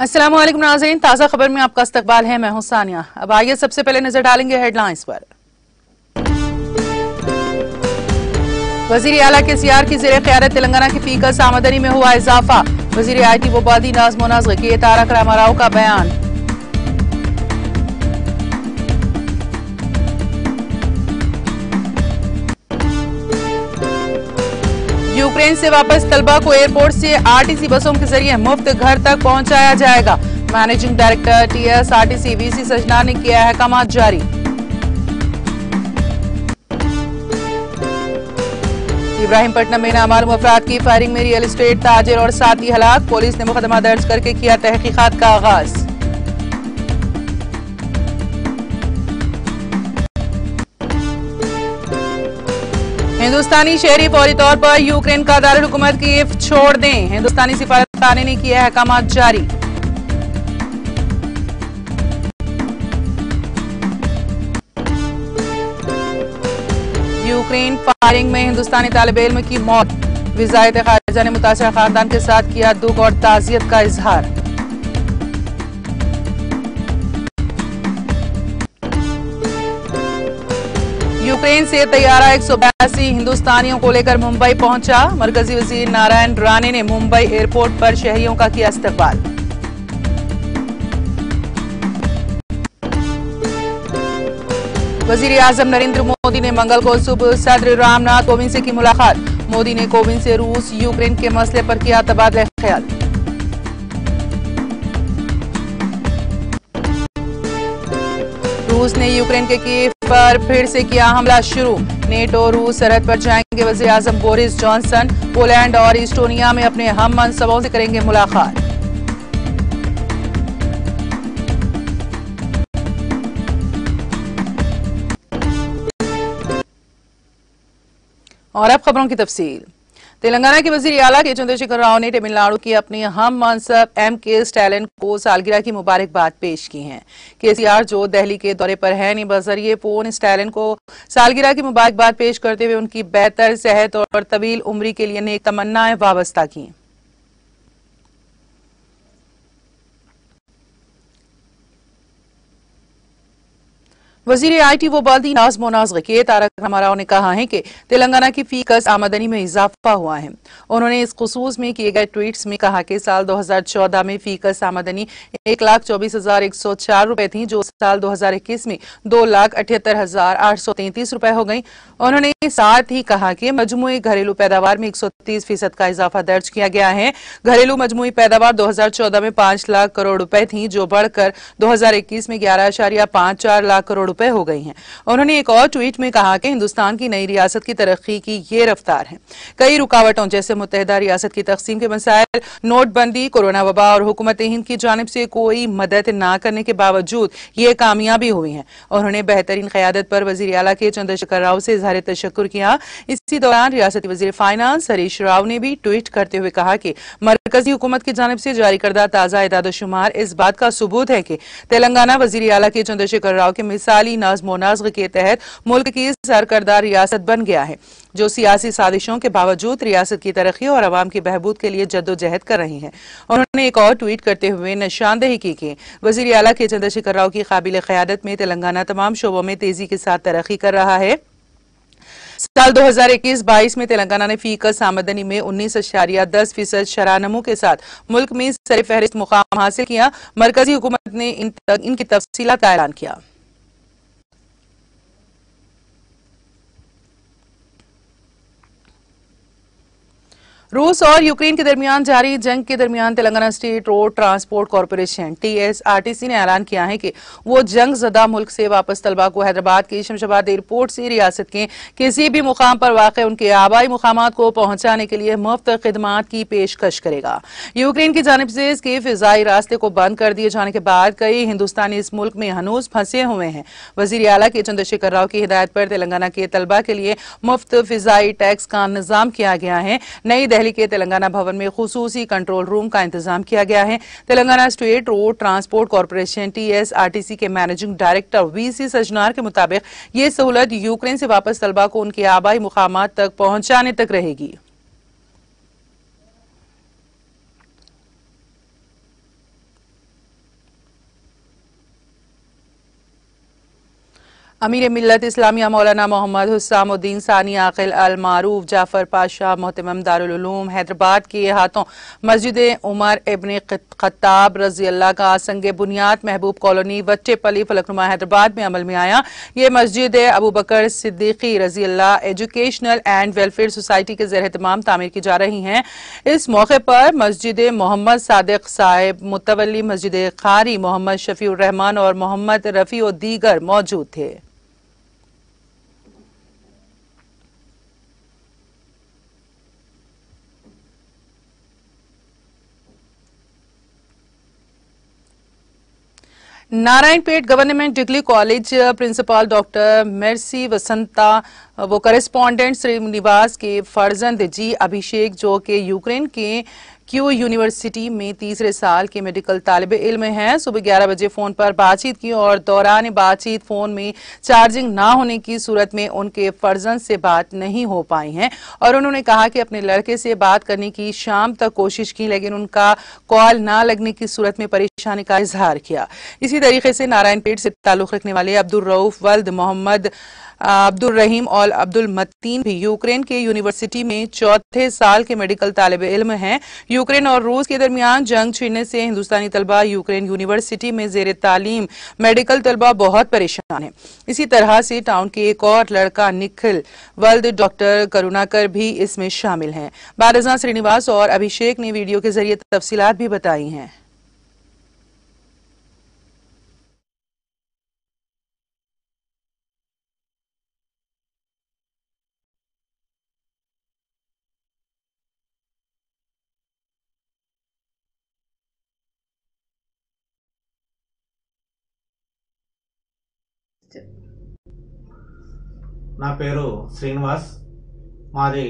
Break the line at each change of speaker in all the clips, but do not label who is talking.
अस्सलाम वालेकुम नाज़रीन, ताज़ा खबर में आपका इस्तकबाल है। मैं हूं सानिया। अब आइए सबसे पहले नजर डालेंगे हेडलाइंस पर। वजीर आला के सीआर की ज़ेरे क़यादत तेलंगाना की फीकस आमदनी में हुआ इजाफा। वजीर IT वबादी नाज़्म मुनाज़ के तारक रामाराव का बयान। यूक्रेन से वापस तलबा को एयरपोर्ट से RTC बसों के जरिए मुफ्त घर तक पहुंचाया जाएगा। मैनेजिंग डायरेक्टर TSRTC VC सजना ने किया अहकामात जारी। इब्राहिमपट्टनम में नामालूम अफराद की फायरिंग में रियल एस्टेट ताजिर और साथी हलाक। पुलिस ने मुकदमा दर्ज करके किया तहकीकात का आगाज। हिंदुस्तानी शहरी फौरी तौर पर यूक्रेन का दारुल हुकूमत कीव छोड़ दें। हिंदुस्तानी सिफारतखाने ने किया अहकामात जारी। यूक्रेन फायरिंग में हिंदुस्तानी तालिब इल्म की मौत। वज़ारत खारिजा ने मुतासिर खानदान के साथ किया दुख और ताज़ियत का इजहार। यूक्रेन से तैयारा 182 हिंदुस्तानियों को लेकर मुंबई पहुंचा। मरकजी वजीर नारायण राणे ने मुंबई एयरपोर्ट पर शहरियों का किया इस्तकबाल। वजीर आजम नरेंद्र मोदी ने मंगल को सुबह सदर रामनाथ कोविंद से की मुलाकात। मोदी ने कोविंद से रूस यूक्रेन के मसले पर किया तबादला ख्याल। रूस ने यूक्रेन के कीव पर फिर से किया हमला शुरू। नेटो रूस सरहद पर जाएंगे वजीर आजम बोरिस जॉनसन। पोलैंड और इस्टोनिया में अपने हम मनसबों से करेंगे मुलाकात। और अब खबरों की तफसील। तेलंगाना के वजीर आला के चंद्रशेखर राव ने तमिलनाडु की अपनी हम मनसब MK स्टैलिन को सालगिरह की मुबारकबाद पेश की है। KCR जो दिल्ली के दौरे पर है ने बजरिए फोन स्टैलिन को सालगिरह की मुबारकबाद पेश करते हुए उनकी बेहतर सेहत और तवील उम्री के लिए नेक तमन्नाएं वाबस्ता की। वजीर IT वबादी नाज़्म मुनाज़ के तारक रामाराव ने कहा है कि तेलंगाना की फीकस आमदनी में इजाफा हुआ है। उन्होंने इस खुसूस में किए गए ट्वीट्स में कहा कि साल 2014 में फीकस आमदनी 1,24,104 रुपए थी, जो साल 2021 में 2,78,833 रुपए हो गई। उन्होंने साथ ही कहा कि मजमूई घरेलू पैदावार में 130% का इजाफा दर्ज किया गया है। घरेलू मजमूई पैदावार 2014 में 5 लाख करोड़ रुपए थी, जो बढ़कर 2021 में 11.54 लाख करोड़ रुपए हो गई हैं। उन्होंने एक और ट्वीट में कहा कि हिंदुस्तान की नई रियासत की तरक्की की ये रफ्तार है। कई रुकावटों जैसे मुत्तहिदा रियासत की तकसीम के मसाइल, नोटबंदी, कोरोना वबा और हुकूमत हिंद की जानिब से कोई मदद न करने के बावजूद ये कामयाबी हुई है। उन्होंने बेहतरीन क़यादत पर वजीर आला के चंद्रशेखर राव से इज़हार तशक्कुर किया। इसी दौरान रियासती वजीर फाइनेंस हरीश राव ने भी ट्वीट करते हुए कहा कि मरकजी हुकूमत की जानिब से जारी करदा ताज़ा इदाद-ओ-शुमार इस बात का सबूत है कि तेलंगाना वजीर आला के चंद्रशेखर राव के मिसाली नाज़्म व नस्क़ के तहत मुल्क की सरकर्दा रियासत बन गया है, जो सियासी साजिशों के बावजूद रियासत की तरक्की और अवाम की बहबूद के लिए जद्दोजहद कर रही है। उन्होंने एक और ट्वीट करते हुए निशानदेही की कि वजीर आला के चंद्रशेखर राव की काबिल क़यादत में तेलंगाना तमाम शोबों में तेजी के साथ तरक्की कर रहा है। साल 2021-22 में तेलंगाना ने फीकस आमदनी में 19.10% शरानमू के साथ मुल्क में सरफहरिस्त मुकाम हासिल किया। मरकजी हुकूमत ने इनकी तफसीलात का ऐलान किया। रूस और यूक्रेन के दरमियान जारी जंग के दरमियान Telangana state road transport corporation TSRTC ने ऐलान किया है कि वो जंग ज़दा मुल्क से वापस तलबा को हैदराबाद के शमशाबाद एयरपोर्ट से रियासत के किसी भी मुकाम पर वाक़े उनके आबाई मुकामात को पहुंचाने के लिए मुफ्त खिदमात की पेशकश करेगा। यूक्रेन की जानिब से इसके फिजाई रास्ते को बंद कर दिए जाने के बाद कई हिंदुस्तानी इस मुल्क में हनूज फंसे हुए हैं। वजीर आला के चंद्रशेखर राव की हिदायत पर तेलंगाना के तलबा के लिए मुफ्त फिजाई टैक्स का निजाम किया गया है। नई दिल्ली के तेलंगाना भवन में खुसूसी कंट्रोल रूम का इंतजाम किया गया है। Telangana state road transport corporation TSRTC के मैनेजिंग डायरेक्टर VC सजनार के मुताबिक ये सहूलत यूक्रेन से वापस तलबा को उनके आबाई मुकामात तक पहुंचाने तक रहेगी। अमीर मिल्लत इस्लामिया मौलाना मोहम्मद हुस्सामुद्दीन सानी आकिल अल मारूफ जाफर पाशा मोहतमम दारुल उलूम हैदराबाद के हाथों मस्जिद उमर इब्न खत्ताब रजी अल्लाह का संगे बुनियाद महबूब कॉलोनी वट्टेपल्ली फलकनुमा हैदराबाद में अमल में आया। ये मस्जिद अबू बकर सिद्दीकी रजी अल्लाह एजुकेशनल एंड वेलफेयर सोसाइटी के ज़ेर एहतमाम तामीर की जा रही हैं। इस मौके पर मस्जिद मोहम्मद सादिक साहिब मुतवल्ली मस्जिद खारी मोहम्मद शफीउर रहमान और मोहम्मद रफी और दीगर मौजूद थे। Narayanpet government degree college principal doctor Mercy Vasantha वो करेस्पॉन्डेंट श्रीनिवास के फर्जंद जी अभिषेक जो कि यूक्रेन के क्यू यूनिवर्सिटी में तीसरे साल के मेडिकल तालिब इल्म हैं, सुबह 11 बजे फोन पर बातचीत की और दौरान बातचीत फोन में चार्जिंग ना होने की सूरत में उनके फर्जंद से बात नहीं हो पाई हैं और उन्होंने कहा कि अपने लड़के से बात करने की शाम तक कोशिश की लेकिन उनका कॉल ना लगने की सूरत में परेशानी का इजहार किया। इसी तरीके से नारायणपेट से ताल्लुक रखने वाले अब्दुल रऊफ वल्द मोहम्मद अब्दुल रहीम और अब्दुल मतीन भी यूक्रेन के यूनिवर्सिटी में चौथे साल के मेडिकल तालिब इल्म हैं। यूक्रेन और रूस के दरमियान जंग छिड़ने से हिंदुस्तानी तलबा यूक्रेन यूनिवर्सिटी में जेर तालीम मेडिकल तलबा बहुत परेशान है। इसी तरह से टाउन के एक और लड़का निखिल वल्द डॉक्टर करुणाकर भी इसमें शामिल हैं। बारजा श्रीनिवास और अभिषेक ने वीडियो के जरिए तफसीलात भी बताई हैं।
నా పేరు శ్రీనివాస్, మాది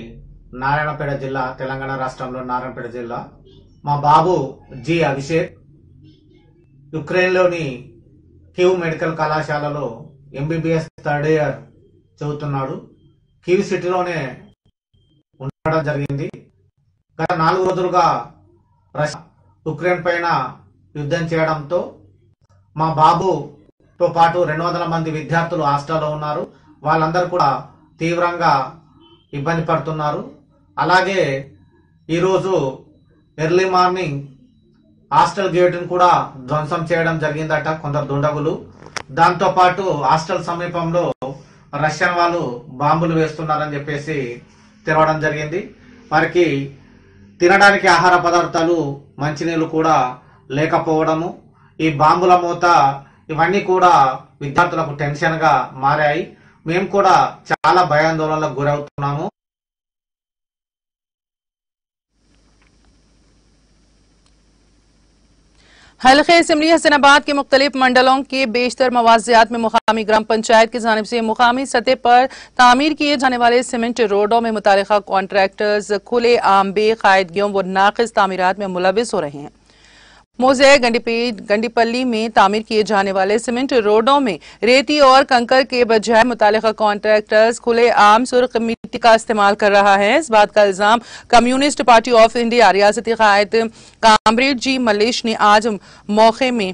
నారాయణపేట జిల్లా, తెలంగాణ రాష్ట్రంలో నారాయణపేట జిల్లా. మా బాబు జి అభిషేక్ యుక్రెయిన్లోని కీవ్ మెడికల్ కళాశాలలో ఎంబీబీఎస్ థర్డ్ ఇయర్ చదువుతున్నాడు. కీవ్ సిటీలోనే ఉండడం జరిగింది. గత 4 రోజులుగా రష్యా యుక్రెయిన్ పైన యుద్ధం చేయడంతో మా బాబుతో పాటు 200 మంది విద్యార్థులు హాస్టల్లో ఉన్నారు. వాళ్ళందరూ కూడా తీవ్రంగా ఇబ్బంది పడుతున్నారు. అలాగే ఈరోజు ఎర్లీ మార్నింగ్ హాస్టల్ గేటును కూడా ధ్వంసం చేయడం జరిగిందట కొందరు దుండగులు. దాంతో పాటు హాస్టల్ సమీపంలో రష్యన్ వాళ్ళు బాంబులు వేస్తున్నారని చెప్పేసి తెరవడం జరిగింది. వారికి తినడానికి ఆహార పదార్థాలు మంచినీళ్ళు కూడా లేకపోవడము, ఈ బాంబుల మూత, ఇవన్నీ కూడా విద్యార్థులకు టెన్షన్ గా మారాయి. మేము కూడా చాలా భయాందోళనలకు గురవుతున్నాము.
हल्के असम्बली हसनाबाद के मुख्तलिफ मंडलों के बेशतर मवाजियात में मुकामी ग्राम पंचायत की जानिब से मुकामी सतह पर तामीर किए जाने वाले सीमेंट रोडों में मुतालिका कॉन्ट्रैक्टर्स खुले आम बेकायदगियों व नाकिस तामीरात में मुलविस हो रहे हैं। मोजे गंडीपल्ली में तामीर किए जाने वाले सीमेंट रोडों में रेती और कंकर के बजाय मुतालिका कॉन्ट्रैक्टर्स खुले आम सुर्ख मिट्टी का इस्तेमाल कर रहा है। इस बात का इल्जाम कम्युनिस्ट पार्टी ऑफ इंडिया रियासती कायद कामरेड जी मलिश ने आज मौके में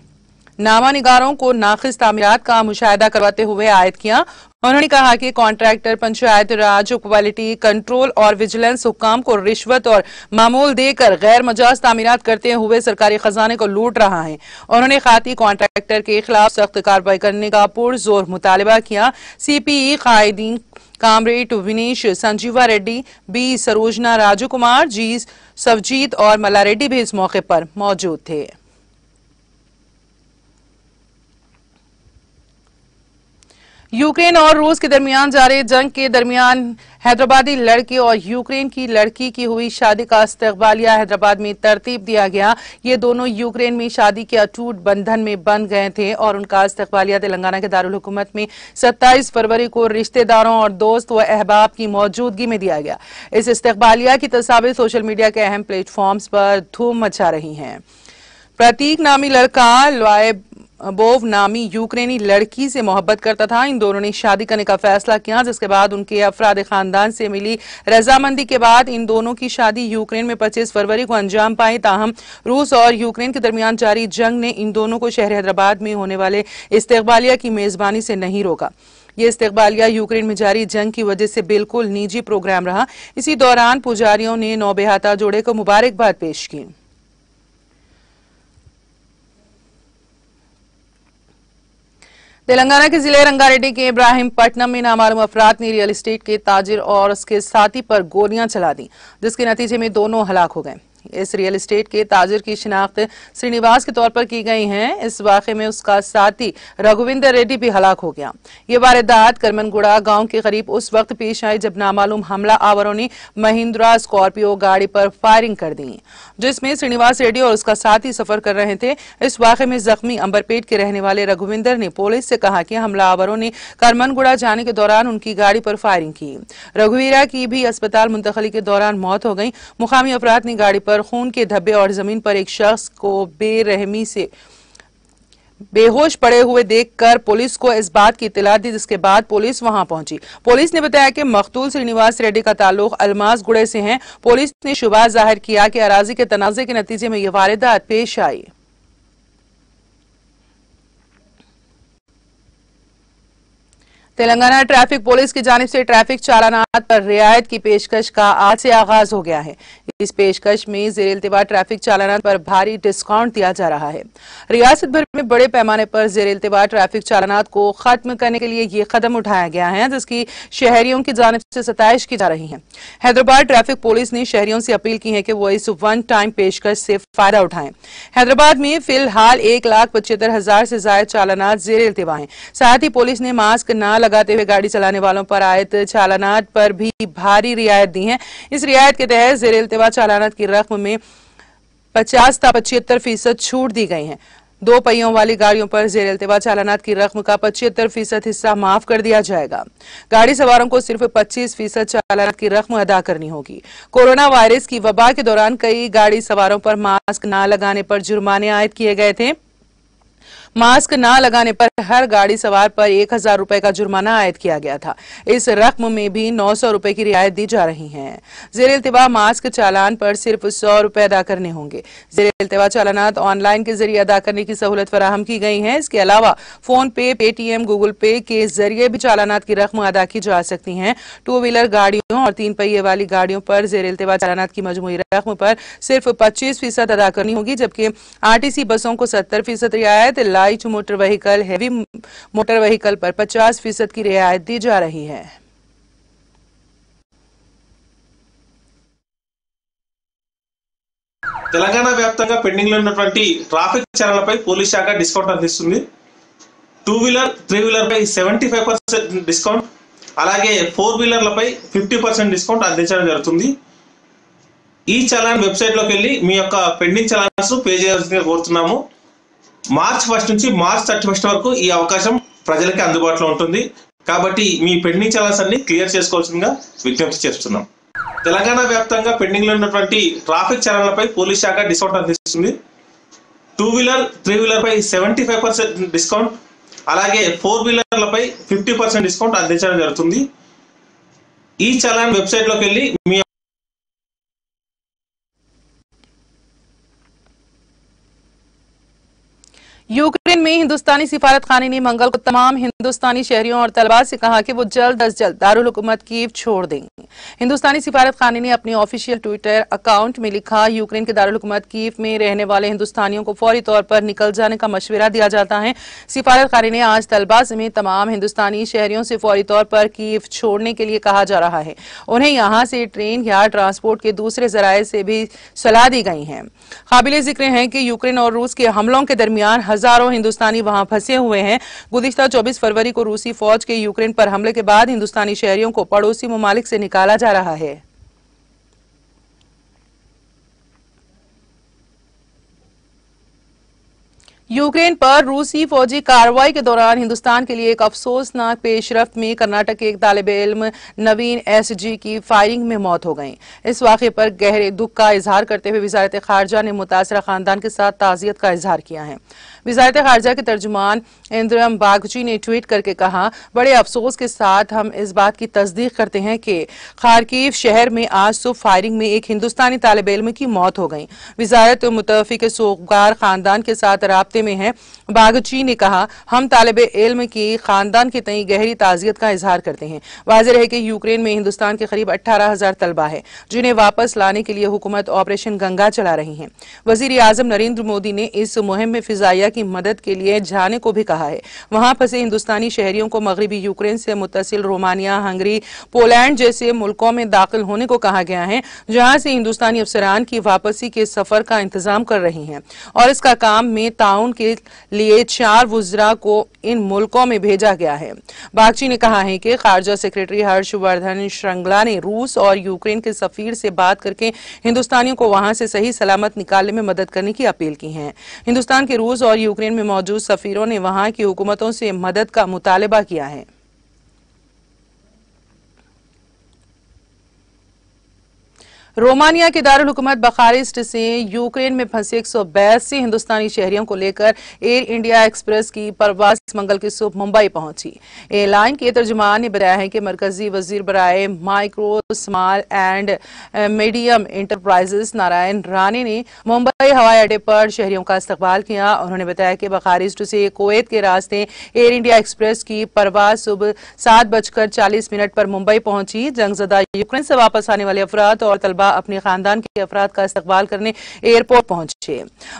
नामानिगारों को नाकिस तामीरात का मुशाहिदा करवाते हुए आयद किया। उन्होंने कहा कि कॉन्ट्रैक्टर पंचायत राज, क्वालिटी कंट्रोल और विजिलेंस हुक्काम को रिश्वत और मामूल देकर गैर मजाज तामीरात करते हुए सरकारी खजाने को लूट रहा है। उन्होंने खाती कॉन्ट्रैक्टर के खिलाफ सख्त कार्रवाई करने का पुरजोर मुतालबा किया। सीपीई कायदीन comrade Vinish, Sanjeeva Reddy, B Sarojana, Raju Kumar, G Savjeet और मल्ला रेड्डी भी इस मौके पर मौजूद थे। यूक्रेन और रूस के दरमियान जारी जंग के दरमियान हैदराबादी लड़के और यूक्रेन की लड़की की हुई शादी का इस्तकबालिया हैदराबाद में तरतीब दिया गया। ये दोनों यूक्रेन में शादी के अटूट बंधन में बंध गए थे और उनका इस्तकबालिया तेलंगाना के दारुल हुकूमत में 27 फरवरी को रिश्तेदारों और दोस्त व अहबाब की मौजूदगी में दिया गया। इस इस्तकबालिया की तस्वीरें सोशल मीडिया के अहम प्लेटफॉर्म्स पर धूम मचा रही हैं। प्रतीक नामी लड़का बोव नामी यूक्रेनी लड़की से मोहब्बत करता था। इन दोनों ने शादी करने का फैसला किया, जिसके बाद उनके अफराद खानदान से मिली रजामंदी के बाद इन दोनों की शादी यूक्रेन में 25 फरवरी को अंजाम पाई। ताहम रूस और यूक्रेन के दरमियान जारी जंग ने इन दोनों को शहर हैदराबाद में होने वाले इस्तकबालिया की मेजबानी से नहीं रोका। ये इस्तकबालिया यूक्रेन में जारी जंग की वजह से बिल्कुल निजी प्रोग्राम रहा। इसी दौरान पुजारियों ने नौबेहाता जोड़े को मुबारकबाद पेश की। तेलंगाना के जिले रंगारेड्डी के इब्राहिमपट्टनम में नामालूम अफराद ने रियल एस्टेट के ताजिर और उसके साथी पर गोलियां चला दी, जिसके नतीजे में दोनों हलाक हो गए। इस रियल एस्टेट के ताजिर की शिनाख्त श्रीनिवास के तौर पर की गई है। इस वाक़े में उसका साथी रघुविंदर रेड्डी भी हलाक हो गया। ये वारदात करमनगुड़ा गांव के करीब उस वक्त पेश आई जब नामालूम हमला आवरों ने महिंद्रा स्कॉर्पियो गाड़ी पर फायरिंग कर दी, जिसमें श्रीनिवास रेड्डी और उसका साथी सफर कर रहे थे। इस वाक़े में जख्मी अंबरपेट के रहने वाले रघुविंदर ने पुलिस से कहा कि हमलावरों ने करमनगुड़ा जाने के दौरान उनकी गाड़ी पर फायरिंग की। रघुवीरा की भी अस्पताल मुंतकली के दौरान मौत हो गई। मुकामी अफराद ने गाड़ी पर खून के धब्बे और जमीन पर एक शख्स को बेरहमी से बेहोश पड़े हुए देखकर पुलिस को इस बात की इत्तला दी, जिसके बाद पुलिस वहां पहुंची। पुलिस ने बताया कि मकतूल श्रीनिवास रेड्डी का ताल्लुक अलमास गुड़े से है। पुलिस ने शुबा जाहिर किया कि अराजी के तनाज़े के नतीजे में यह वारदात पेश आई। तेलंगाना ट्रैफिक पुलिस की जानिब से ट्रैफिक चालानात पर रियायत की पेशकश का आज से आगाज हो गया है। इस पेशकश में ज़ेर इल्तिबा ट्रैफिक चालानात पर भारी डिस्काउंट दिया जा रहा है। रियासत भर में बड़े पैमाने पर ज़ेर इल्तिबा ट्रैफिक चालानात को खत्म करने के लिए ये कदम उठाया गया है, जिसकी शहरियों की जानिब से सताइश की जा रही है। हैदराबाद ट्रैफिक पुलिस ने शहरियों से अपील की है कि वो इस वन टाइम पेशकश से फायदा उठाएं। हैदराबाद में फिलहाल 1,75,000 से ज्यादा चालानात ज़ेर इल्तिबा हैं। साथ ही पुलिस ने मास्क न लगाते हुए गाड़ी चलाने वालों पर आयत चालानात पर भी भारी रियायत दी है। इस रियायत के तहत ज़ेर इल्तिबा चालानात की रकम में 50 से 75% छूट दी गई है। 2 पहियों वाली गाड़ियों पर ज़ेर इल्तिबा चालानात की रकम का 75% हिस्सा माफ कर दिया जाएगा। गाड़ी सवारों को सिर्फ 25% चालानात की रकम अदा करनी होगी। कोरोना वायरस की वबा के दौरान कई गाड़ी सवारों पर मास्क न लगाने पर जुर्माने आयद किए गए थे। मास्क न लगाने पर हर गाड़ी सवार पर 1,000 रुपए का जुर्माना आयद किया गया था। इस रकम में भी 900 रुपए की रियायत दी जा रही है। ज़ेर इल्तिबा मास्क चालान पर सिर्फ 100 रुपए अदा करने होंगे। ज़ेर इल्तिबा चालानात ऑनलाइन के जरिए अदा करने की सहूलत फराहम की गई है। इसके अलावा फोन पे, पेटीएम, गूगल पे के जरिए भी चालानात की रकम अदा की जा सकती है। 2 व्हीलर गाड़ियों और 3 पहिए वाली गाड़ियों पर ज़ेर इल्तिबा चालानात की मजमूई रकम पर सिर्फ 25% अदा करनी होगी, जबकि आरटीसी बसों को 70% रियायत, light motor vehicle, heavy motor vehicle पर 50% की रियायत दी जा रही है।
తెలంగాణ వ్యాప్తంగా పెండింగ్ లో ఉన్నటువంటి ట్రాఫిక్ చర్యలపై పోలీస్ శాఖ డిస్కౌంట్ అందిస్తుంది. 2 వీలర్ 3 వీలర్ పై 75% డిస్కౌంట్, అలాగే 4 వీలర్లపై 50% డిస్కౌంట్ అందించడం జరుగుతుంది. ఈ చలాన్ వెబ్సైట్ లోకి వెళ్ళి మీ యొక్క పెండింగ్ చలాన్స్ పే చేయాల్సిందిగా కోరుతున్నాము. మార్చ్ 1 నుంచి మార్చ్ 31 వరకు ఈ అవకాశం ప్రజలకి అందుబాటులో ఉంటుంది. కాబట్టి మీ పెండింగ్ చలాన్స్ అన్ని క్లియర్ చేసుకోవాల్సిందిగా విజ్ఞప్తి చేస్తున్నాం. తెలంగాణ వ్యాప్తంగా పెండింగ్ లో ఉన్నటువంటి ట్రాఫిక్ చలాన్లపై పోలీస్ శాఖ డిస్కౌంట్ అందిస్తుంది. 2 వీలర్ 3 వీలర్ పై 75% డిస్కౌంట్, అలాగే 4 వీలర్లపై 50% డిస్కౌంట్ అందించడం జరుగుతుంది. ఈ చలాన్ వెబ్సైట్ లోకి వెళ్ళి మీ
यूक्रेन में हिंदुस्तानी सिफारत खाने ने मंगल को तमाम हिंदुस्तानी शहरियों और तलबा से कहा कि वो जल्द अज जल्द दारुल हुकूमत कीव छोड़ देंगे। हिंदुस्तानी सिफारत खाने ने अपने ऑफिशियल ट्विटर अकाउंट में लिखा, यूक्रेन के दारुल हुकूमत कीव में रहने वाले हिंदुस्तानियों को फौरी तौर पर निकल जाने का मशवरा दिया जाता है। सिफारत खाने ने आज तलबा समेत तमाम हिंदुस्तानी शहरियों से फौरी तौर पर कीव छोड़ने के लिए कहा जा रहा है। उन्हें यहाँ से ट्रेन या ट्रांसपोर्ट के दूसरे जराये से भी सलाह दी गई है। काबिल जिक्र है कि यूक्रेन और रूस के हमलों के दरमियान हजारों हिंदुस्तानी वहां फंसे हुए हैं। गुज़िश्ता 24 फरवरी को रूसी फौज के यूक्रेन पर हमले के बाद हिंदुस्तानी शहरियों को पड़ोसी ममालिक से निकाला जा रहा है। यूक्रेन पर रूसी फौजी कार्रवाई के दौरान हिंदुस्तान के लिए एक अफसोसनाक पेशरफ्त में कर्नाटक के एक तालिब इल्म नवीन SG की फायरिंग में मौत हो गई। इस वाक़े पर गहरे दुख का इजहार करते हुए वज़ारत ख़ारजा ने मुतासरा खानदान के साथ ताज़ियत का इजहार किया है। वज़ारत ख़ारजा के तर्जुमान इंद्रम बागची ने ट्वीट करके कहा, बड़े अफसोस के साथ हम इस बात की तस्दीक करते हैं कि खारकीव शहर में आज सुबह फायरिंग में एक हिंदुस्तानी तालिब इल्म की मौत हो गई। वज़ारत मुतफ़िक़ सोगवार खानदान के साथ राब्ते में है। बागची ने कहा, हम तालिब इल्म की खानदान के तई गहरी ताज़ियत का इजहार करते हैं। वाज़ेह है कि यूक्रेन में हिंदुस्तान के करीब 18,000 तलबा है जिन्हें वापस लाने के लिए हुकूमत ऑपरेशन गंगा चला रही है। वज़ीर आज़म नरेंद्र मोदी ने इस मुहिम में फिजाइया की मदद के लिए जाने को भी कहा है। वहां फंसे हिंदुस्तानी शहरियों को मगरबी यूक्रेन से मुत्तसिल रोमानिया, हंगरी, पोलैंड जैसे मुल्कों में दाखिल होने को कहा गया है, जहां से हिंदुस्तानी अफसरान की वापसी के सफर का इंतजाम कर रही हैं और इसका काम में ताउन के लिए 4 वुज़रा को इन मुल्कों में भेजा गया है। बागची ने कहा है कि खारजा सेक्रेटरी हर्षवर्धन श्रृंगला ने रूस और यूक्रेन के सफीर से बात करके हिंदुस्तानियों को वहां से सही सलामत निकालने में मदद करने की अपील की है। हिंदुस्तान के रूस और यूक्रेन में मौजूद सफीरों ने वहां की हुकूमतों से मदद का मुतालबा किया है। रोमानिया के दारुल हुकूमत बखारिस्ट से यूक्रेन में फंसे 182 हिंदुस्तानी शहरियों को लेकर एयर इंडिया एक्सप्रेस की परवाज मंगल की सुबह मुंबई पहुंची। एयरलाइन के तर्जुमान ने बताया है कि मरकजी वजीर बराए micro, small and medium enterprises Narayan Rane ने मुंबई हवाई अड्डे पर शहरियों का इस्तकबाल किया। उन्होंने बताया कि बखारिस्ट से कुवैत के रास्ते एयर इंडिया एक्सप्रेस की परवाज सुबह 7:40 पर मुंबई पहुंची। जंगजदा यूक्रेन से वापस आने वाले अफराद और तलबा अपने खानदान के अफराद का इस्तकबाल करने एयरपोर्ट पहुंचे।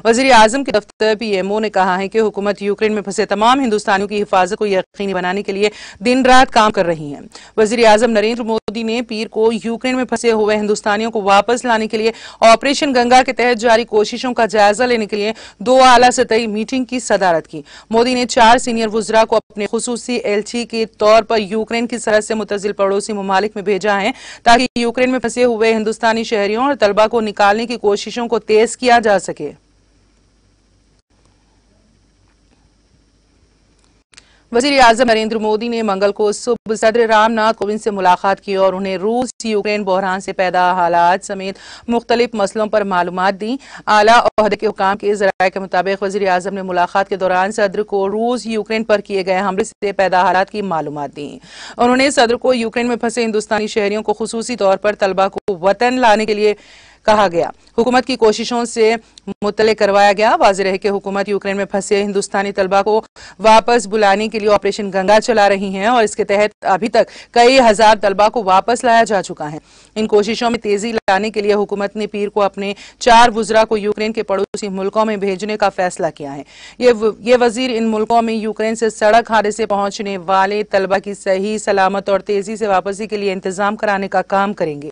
वजीर आजम के दफ्तर पीएमओ ने कहा है कि हुकूमत यूक्रेन में फंसे तमाम हिंदुस्तानियों की हिफाजत को यकीनी बनाने के लिए दिन रात काम कर रही है। वजीर आजम नरेंद्र मोदी ने पीर को यूक्रेन में फंसे हुए हिंदुस्तानियों को वापस लाने के लिए ऑपरेशन गंगा के तहत जारी कोशिशों का जायजा लेने के लिए 2 आला सतही मीटिंग की सदारत की। मोदी ने 4 सीनियर वुज़रा को अपने खुसूसी एलची के तौर पर यूक्रेन की सरहद से मुतजिल पड़ोसी ममालिक में भेजा है ताकि यूक्रेन में फंसे हुए हिंदुस्तानी शहरियों और तलबा को निकालने की कोशिशों को तेज किया जा सके। वज़ीर आज़म नरेंद्र मोदी ने मंगल को सुबह सदर रामनाथ कोविंद से मुलाकात की और उन्हें रूस यूक्रेन बहरान से पैदा हालात समेत मुख्तलिफ मसलों पर मालूमात दी। आला ओहदे के हुकाम के ज़राए के मुताबिक वज़ीर आज़म ने मुलाकात के दौरान सदर को रूस यूक्रेन पर किए गए हमले से पैदा हालात की मालूमात दी। उन्होंने सदर को यूक्रेन में फंसे हिंदुस्तानी शहरियों को खुसूसी तौर पर तलबा को वतन लाने के लिए कहा गया। हुकूमत की कोशिशों से मुतले करवाया गया। वाज़ेह है कि हुकूमत यूक्रेन में फंसे हिंदुस्तानी तलबा को वापस बुलाने के लिए ऑपरेशन गंगा चला रही है और इसके तहत अभी तक कई हजार तलबा को वापस लाया जा चुका है। इन कोशिशों में तेजी लाने के लिए हुकूमत ने पीर को अपने 4 वुज़रा को यूक्रेन के पड़ोसी मुल्कों में भेजने का फैसला किया है। ये वजीर इन मुल्कों में यूक्रेन से सड़क हादसे से पहुंचने वाले तलबा की सही सलामत और तेजी से वापसी के लिए इंतजाम कराने का काम करेंगे।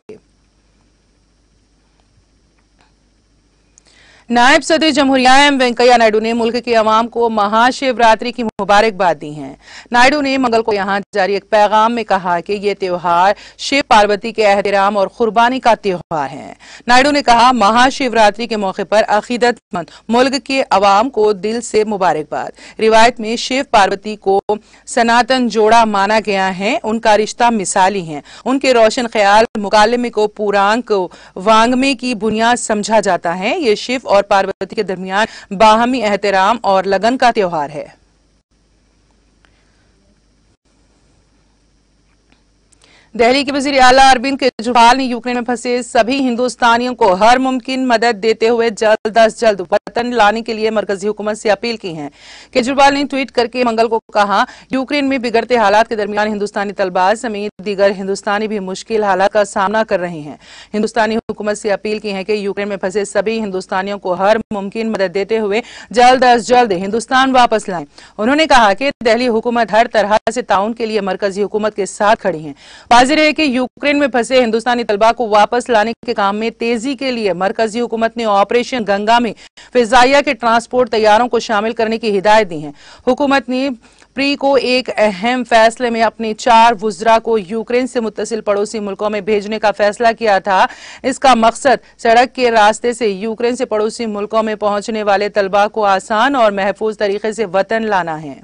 नायब सदर जमहूरिया एम वेंकैया नायडू ने मुल्क के अवाम को महाशिवरात्रि की मुबारकबाद दी है। नायडू ने मंगल को यहां जारी एक पैगाम में कहा कि यह त्योहार शिव पार्वती के एहतराम और कुर्बानी का त्योहार है। नायडू ने कहा, महाशिवरात्रि के मौके पर अकीदतमंद मुल्क के अवाम को दिल से मुबारकबाद। रिवायत में शिव पार्वती को सनातन जोड़ा माना गया है। उनका रिश्ता मिसाली है। उनके रोशन ख्याल मुकालमे को पूरांक वांगमे की बुनियाद समझा जाता है। ये शिव और पार्वती के दरमियान बाहमी एहतराम और लगन का त्योहार है। दिल्ली के वजीर आला अरविंद केजरीवाल ने यूक्रेन में फंसे सभी हिंदुस्तानियों को हर मुमकिन मदद देते हुए जल्द अज जल्द वतन लाने के लिए मरकजी हुकूमत से अपील की है। केजरीवाल ने ट्वीट करके मंगल को कहा, यूक्रेन में बिगड़ते हालात के दरमियान हिंदुस्तानी तलबा समेत दीगर हिंदुस्तानी भी मुश्किल हालात का सामना कर रहे हैं। हिंदुस्तानी हुकूमत से अपील की है कि यूक्रेन में फंसे सभी हिंदुस्तानियों को हर मुमकिन मदद देते हुए जल्द अज जल्द हिंदुस्तान वापस लाएं। उन्होंने कहा कि दिल्ली हुकूमत हर तरह से ताउन के लिए मरकजी हुकूमत के साथ खड़ी है। वाज़ेह है कि यूक्रेन में फंसे हिंदुस्तानी तलबा को वापस लाने के काम में तेजी के लिए मरकजी हुकूमत ने ऑपरेशन गंगा में फिजाइया के ट्रांसपोर्ट तैयारों को शामिल करने की हिदायत दी है। हुकूमत ने प्री को एक अहम फैसले में अपने 4 वुज़रा को यूक्रेन से मुत्तसिल पड़ोसी मुल्कों में भेजने का फैसला किया था। इसका मकसद सड़क के रास्ते से यूक्रेन से पड़ोसी मुल्कों में पहुंचने वाले तलबा को आसान और महफूज तरीके से वतन लाना है।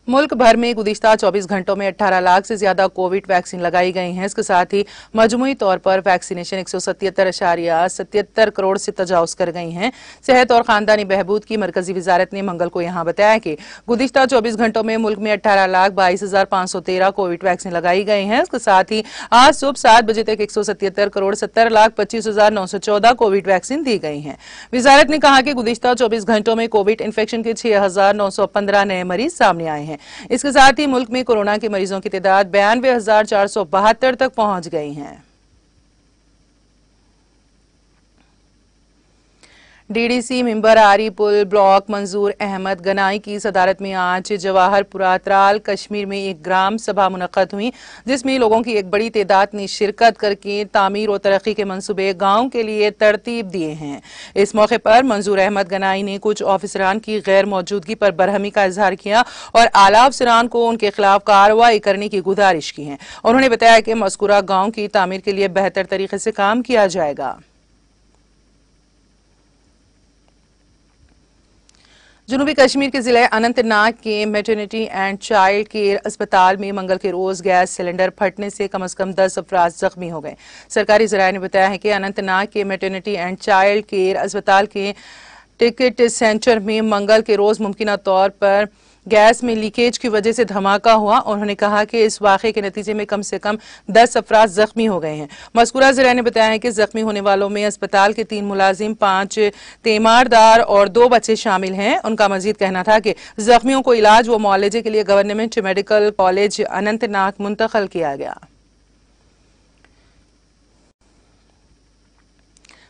मुल्क भर में गुज़िश्ता 24 घंटों में 18 लाख से ज्यादा कोविड वैक्सीन लगाई गई हैं। इसके साथ ही मजमूई तौर पर वैक्सीनेशन 177.77 करोड़ से तजावुज कर गई हैं। सेहत और खानदानी बहबूद की मरकजी वजारत ने मंगल को यहां बताया कि गुज़िश्ता 24 घंटों में मुल्क में 18,22,513 कोविड वैक्सीन लगाई गई हैं। इसके साथ ही आज सुबह 7 बजे तक 177,70,25,914 कोविड वैक्सीन दी गई हैं। वजारत ने कहा कि गुज़िश्ता 24 घंटों में कोविड इन्फेक्शन के 6,915 नए मरीज सामने आए हैं। इसके साथ ही मुल्क में कोरोना के मरीजों की तादाद 92,472 तक पहुंच गई है। डीडीसी मेंबर आरीपुल ब्लॉक मंजूर अहमद गनाई की सदारत में आज जवाहरपुरा त्राल कश्मीर में एक ग्राम सभा मुनक्कद हुई, जिसमें लोगों की एक बड़ी तादाद ने शिरकत करके तामीर और तरक्की के मंसूबे गांव के लिए तरतीब दिए हैं। इस मौके पर मंजूर अहमद गनाई ने कुछ ऑफिसरान की गैर मौजूदगी पर बरहमी का इजहार किया और आला अफसरान को उनके खिलाफ कार्रवाई करने की गुजारिश की है। उन्होंने बताया कि मज़कूरा गांव की तामीर के लिए बेहतर तरीके से काम किया जाएगा। जनूबी कश्मीर के जिले अनंतनाग के मैटरनिटी एंड चाइल्ड केयर अस्पताल में मंगल के रोज गैस सिलेंडर फटने से कम 10 अफराद जख्मी हो गए। सरकारी जराये ने बताया है कि अनंतनाग के मैटरनिटी एंड चाइल्ड केयर अस्पताल के टिकट सेंटर में मंगल के रोज मुमकिन तौर पर गैस में लीकेज की वजह से धमाका हुआ। उन्होंने कहा कि इस वाक़े के नतीजे में कम से कम 10 अफराद जख्मी हो गए हैं। मज़कूरा ज़राए ने बताया है कि जख्मी होने वालों में अस्पताल के 3 मुलाजिम, 5 तीमारदार और 2 बच्चे शामिल हैं। उनका मजीद कहना था कि जख्मियों को इलाज व मुआलजे के लिए गवर्नमेंट मेडिकल कॉलेज अनंतनाग मुंतकिल किया गया।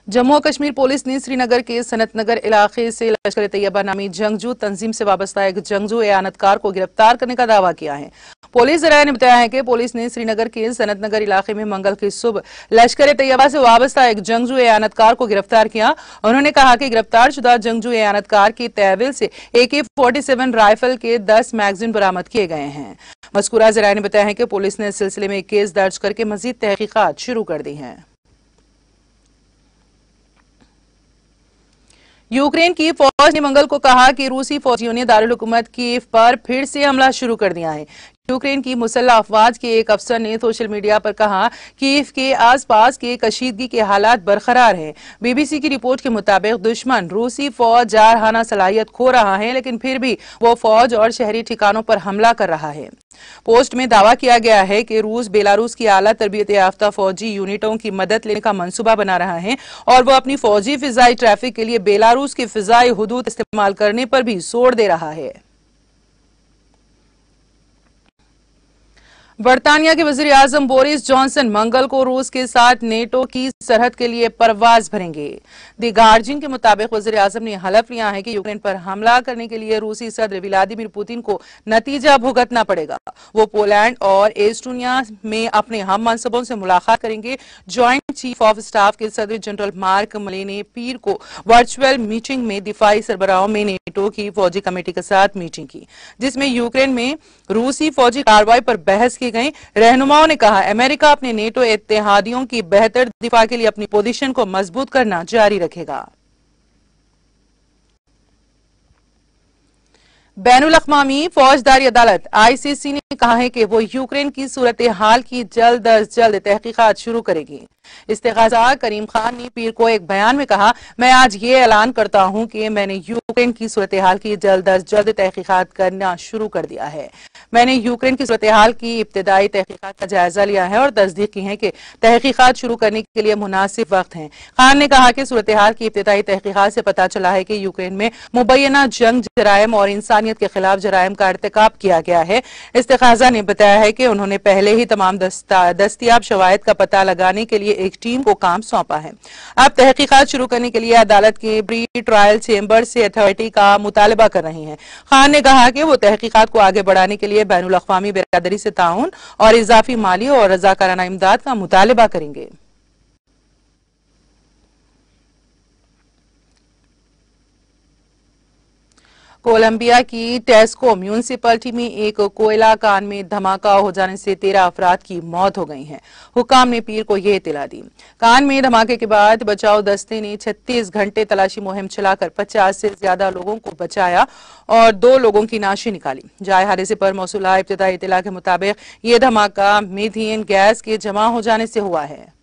जम्मू और कश्मीर पुलिस ने श्रीनगर के सनतनगर इलाके से लश्कर तैयबा नामी जंगजू तंजीम से वाबस्ता एक जंगजू एयानतकार को गिरफ्तार करने का दावा किया है। पुलिस जराये ने बताया है कि पुलिस ने श्रीनगर के सनतनगर इलाके में मंगल की सुबह लश्कर तैयबा से वाबस्ता एक जंगजू एयानतकार को गिरफ्तार किया। उन्होंने कहा कि गिरफ्तार शुदा जंगजू एयानतकार की तहवील से AK-47 राइफल के 10 मैगजीन बरामद किए गए हैं। मज़कूरा जराये ने बताया है कि पुलिस ने इस सिलसिले में एक केस दर्ज करके मजीद तहकीकात शुरू कर दी हैं। यूक्रेन की फौज ने मंगल को कहा कि रूसी फौजियों ने दारुल हुकूमत कीव पर फिर से हमला शुरू कर दिया है। यूक्रेन की मुसल्लह अफवाज के एक अफसर ने सोशल मीडिया पर कहा कीव के आसपास के कशीदगी के हालात बरकरार हैं। बीबीसी की रिपोर्ट के मुताबिक दुश्मन रूसी फौज जारहाना सलाहियत खो रहा है, लेकिन फिर भी वो फौज और शहरी ठिकानों पर हमला कर रहा है। पोस्ट में दावा किया गया है कि रूस बेलारूस की आला तरबियत याफ्ता फौजी यूनिटों की मदद लेने का मंसूबा बना रहा है और वो अपनी फौजी फिजाई ट्रैफिक के लिए बेलारूस की फिजाई हुदूद इस्तेमाल करने पर भी जोर दे रहा है। बरतानिया के वजीर आजम बोरिस जॉनसन मंगल को रूस के साथ नेटो की सरहद के लिए परवाज भरेंगे। दी गार्जियन के मुताबिक वजीर आजम ने हलफ लिया है कि यूक्रेन पर हमला करने के लिए रूसी सदर व्लादिमीर पुतिन को नतीजा भुगतना पड़ेगा। वो पोलैंड और एस्टोनिया में अपने हम मनसबों से मुलाकात करेंगे। ज्वाइंट चीफ ऑफ स्टाफ के सदर जनरल मार्क मले ने पीर को वर्चुअल मीटिंग में दिफाई सरबराहों में नेटो की फौजी कमेटी के साथ मीटिंग की, जिसमें यूक्रेन में रूसी फौजी कार्रवाई पर बहस की गई। रहनुमाओं ने कहा अमेरिका अपने नेटो इत्तेहादियों की बेहतर दिफा के लिए अपनी पोजीशन को मजबूत करना जारी रखेगा। बैनुल अक़वामी फौजदारी अदालत ICC ने कहा है कि वो यूक्रेन की सूरत हाल की जल्द अज जल्द तहकीकात शुरू करेगी। इस्तेग़ासा करीम खान ने पीर को एक बयान में कहा, मैं आज ये ऐलान करता हूं कि मैंने यूक्रेन की सूरत हाल की जल्द अज जल्द तहकीकात करना शुरू कर दिया है। मैंने यूक्रेन की सूरत हाल की इब्तिदाई तहकीकात का जायजा लिया है और तस्दीक की है कि तहकीकात शुरू करने के लिए मुनासिब वक्त है। खान ने कहा कि सूरत हाल की इब्तिदाई तहकीकात से पता चला है कि यूक्रेन में मुबैना जंग, जराइम और इंसानियत के खिलाफ जराइम का इर्तिकाब किया गया है। इस्तेग़ासा ने बताया है कि उन्होंने पहले ही तमाम दस्तियाब शवाहिद का पता लगाने के लिए एक टीम को काम सौंपा है। अब तहकीकात शुरू करने के लिए अदालत के प्री ट्रायल चेंबर से अथॉरिटी का मुतालबा कर रही हैं। खान ने कहा कि वो तहकीकात को आगे बढ़ाने के लिए बैनुल अक़वामी बिरादरी से ताउन और इजाफी माली और रज़ाकाराना इमदाद का मुतालबा करेंगे। कोलंबिया की टेस्को म्यूनिसिपैलिटी में एक कोयला कान में धमाका हो जाने से 13 अफराद की मौत हो गई है। हुक्काम ने पीर को यह इत्तला दी। कान में धमाके के बाद बचाव दस्ते ने 36 घंटे तलाशी मुहिम चलाकर 50 से ज्यादा लोगों को बचाया और 2 लोगों की नाशी निकाली। जाए हादसे पर मौसूला इब्तिदाई इत्तला के मुताबिक ये धमाका मीथेन गैस के जमा हो जाने से हुआ है।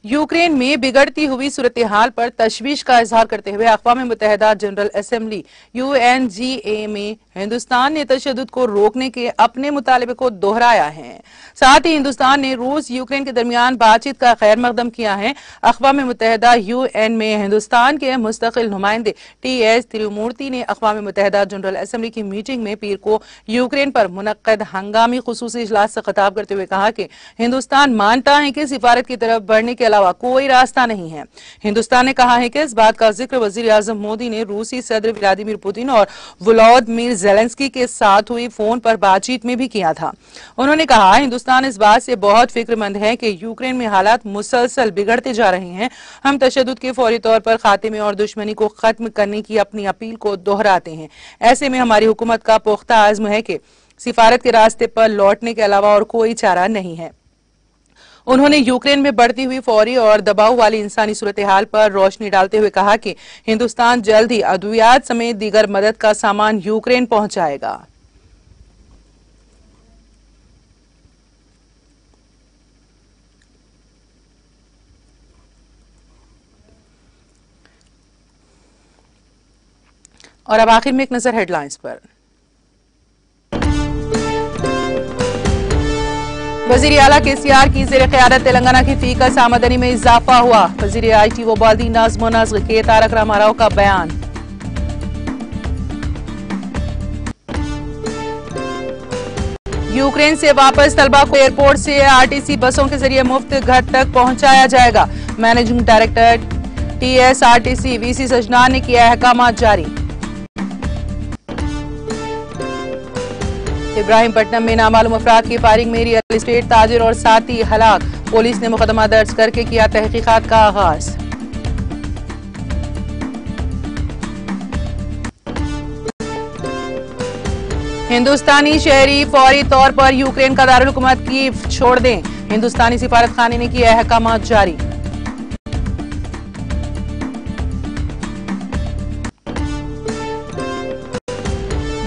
यूक्रेन में बिगड़ती हुई सूरत हाल पर तशवीश का इजहार करते हुए अक़वाम मुत्तहिदा जनरल असेंबली UNGA में हिंदुस्तान ने तशद्दुद को रोकने के अपने मुतालबे को दोहराया है। साथ ही हिंदुस्तान ने रूस यूक्रेन के दरमियान बातचीत का खैर मकदम किया है। अक़वाम मुत्तहिदा UN में हिंदुस्तान के मुस्तकिल नुमाइंदे TS तिरुमूर्ति ने अक़वाम मुत्तहिदा जनरल असेंबली की मीटिंग में पीर को यूक्रेन पर मुनक्कद हंगामी खुसूसी इजलास से खिताब करते हुए कहा कि हिंदुस्तान मानता है कि सिफारत की तरफ बढ़ने के अलावा कोई रास्ता नहीं है। हिंदुस्तान ने कहा है कि इस बात का जिक्र वजीर आजम मोदी ने रूसी सदर व्लादिमीर पुतिन और वोलोदिमीर ज़ेलेंस्की के साथ हुई फोन पर बातचीत में भी किया था। उन्होंने कहा हिंदुस्तान इस बात से बहुत फिक्रमंद है कि यूक्रेन में हालात मुसलसल बिगड़ते जा रहे हैं। हम तशद्दुद के फौरी तौर पर खात्मे और दुश्मनी को खत्म करने की अपनी अपील को दोहराते हैं। ऐसे में हमारी हुकूमत का पुख्ता आज़्म है कि सिफारत के रास्ते पर लौटने के अलावा और कोई चारा नहीं है। उन्होंने यूक्रेन में बढ़ती हुई फौरी और दबाव वाली इंसानी सूरत हाल पर रोशनी डालते हुए कहा कि हिंदुस्तान जल्द ही अद्वियात समेत दीगर मदद का सामान यूक्रेन पहुंचाएगा। और अब आखिर में एक नजर हेडलाइंस पर। वजीर आला KCR की ज़ेर क़यादत तेलंगाना की फीकस आमदनी में इजाफा हुआ। वजीर IT व बाल्दी नाज़्म नज़्र के तारक रामाराव का बयान। यूक्रेन से वापस तलबा को एयरपोर्ट से RTC बसों के जरिए मुफ्त घर तक पहुंचाया जाएगा। मैनेजिंग डायरेक्टर TSRTC VC सजनान ने किया अहकामात जारी। इब्राहिमपट्टनम में नामालूम अफराद की फायरिंग में रियल एस्टेट ताजिर और साथी हलाक। पुलिस ने मुकदमा दर्ज करके किया तहकीकात का आगाज। हिंदुस्तानी शहरी फौरी तौर पर यूक्रेन का दारुल हुकूमत कीव छोड़ दें। हिंदुस्तानी सिफारत खाने ने किया अहकामात जारी।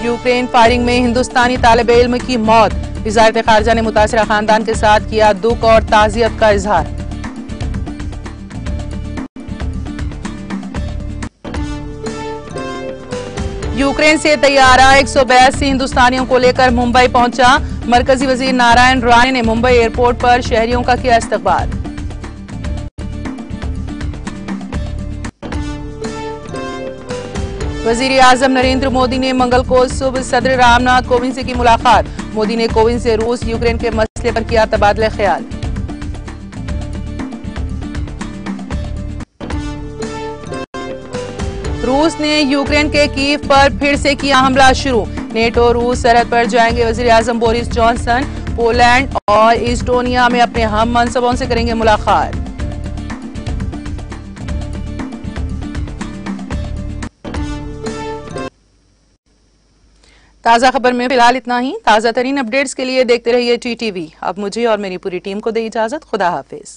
यूक्रेन फायरिंग में हिंदुस्तानी तालिब इल्म की मौत। वज़ारत खारजा ने मुतासिरा खानदान के साथ किया दुख और ताज़ियत का इजहार। यूक्रेन से तैयारा 182 हिंदुस्तानियों को लेकर मुंबई पहुंचा। मरकजी वजीर नारायण राणे ने मुंबई एयरपोर्ट पर शहरियों का किया इस्तकबाल। वजीर आजम नरेंद्र मोदी ने मंगल को सुबह सदर रामनाथ कोविंद से की मुलाकात। मोदी ने कोविंद से रूस यूक्रेन के मसले पर किया तबादला ख्याल। रूस ने यूक्रेन के कीव पर फिर से किया हमला शुरू। नेटो रूस सरहद पर जाएंगे वजीर आजम बोरिस जॉनसन। पोलैंड और इस्टोनिया में अपने हम मनसबों से करेंगे मुलाकात। ताज़ा खबर में फिलहाल इतना ही। ताज़ा तरीन अपडेट्स के लिए देखते रहिए TTV। अब मुझे और मेरी पूरी टीम को दे इजाजत। खुदा हाफिज।